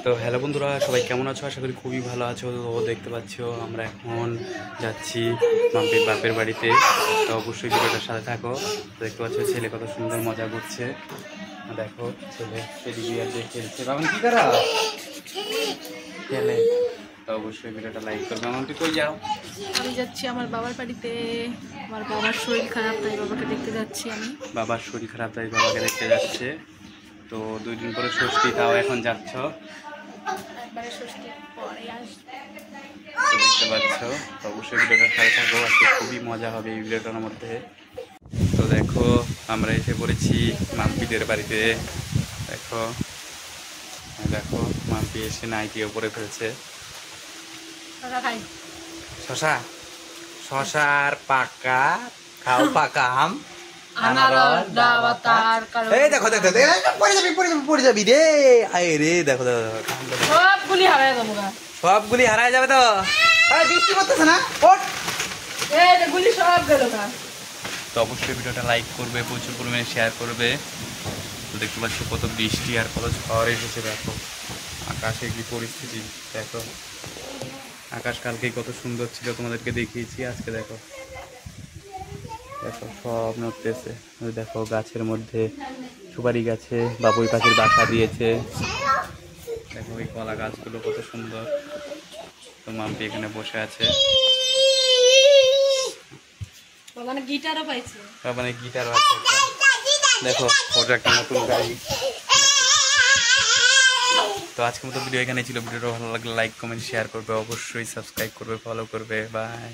তো হ্যালো বন্ধুরা, সবাই কেমন আছো? আশা করি খুবই ভালো আছো। তো দেখতে পাচ্ছ আমরা এখন যাচ্ছি মাম্পির বাপের বাড়িতে। তো অবশ্যই ভিডিওটার সাথে থাকো। দেখতে পাচ্ছ ছেলে কত সুন্দর মজা করছে। দেখো ছেলে টেডি বিয়ার দিয়ে খেলছে। বাবা কি করা খেলে? তো অবশ্যই ভিডিওটা লাইক করবে। মাম্পি কই যাও? আমি যাচ্ছি আমার বাবার বাড়িতে। আমার বাবার শরীর খারাপ, তাই বাবাকে দেখতে যাচ্ছি আমি। বাবার শরীর খারাপ, তাই বাবাকে দেখতে যাচ্ছে। তো 2 দিন পরে ষষ্ঠী, তাও এখন যাচ্ছ। একবারে ষষ্ঠীর পরে আসবে। তো দেখতে পাচ্ছ, তো অবশ্যই ভিডিওটার সাথে থাকো। আজকে খুবই মজা হবে এই ভিডিওটার মধ্যে। তো দেখো আমরা এসে পড়েছি মাম্পিদের বাড়িতে। দেখো দেখো মাম্পি এসে নাইটি ওপরে ফেলছে। শশা শশার পাকা খাও, পাকা আম এই দেখো দেখো পড়ে যাবি রে। আয় রে দেখো দেখো সবগুলি হারায় যাবো। সবগুলি হারায় যাবে। তো বৃষ্টি করতেছে না, গুলি সব গেল না। তো অবশ্যই ভিডিওটা লাইক করবে, প্রচুর পরিমাণে শেয়ার করবে। তো দেখতে পাচ্ছ কত বৃষ্টি আর কত ঝড় এসেছে। দেখো আকাশে কি পরিস্থিতি। দেখো আকাশ কালকে কত সুন্দর ছিল, তোমাদেরকে দেখিয়েছি। আজকে দেখো দেখো সব নড়তেছে। দেখো গাছের মধ্যে সুপারি গাছে বাবুই পাখির বাসা দিয়েছে। দেখো এই কলা গাছগুলো কত সুন্দর। তো মাম্পি এখানে বসে আছে। মানে গিটারও পাইছে, মানে গিটারও আছে। দেখো ওটা একটা নতুন গাড়ি। তো আজকের মতো ভিডিও এখানে ছিল। ভিডিওটা ভালো লাগলে লাইক কমেন্ট শেয়ার করবে, অবশ্যই সাবস্ক্রাইব করবে, ফলো করবে। বাই।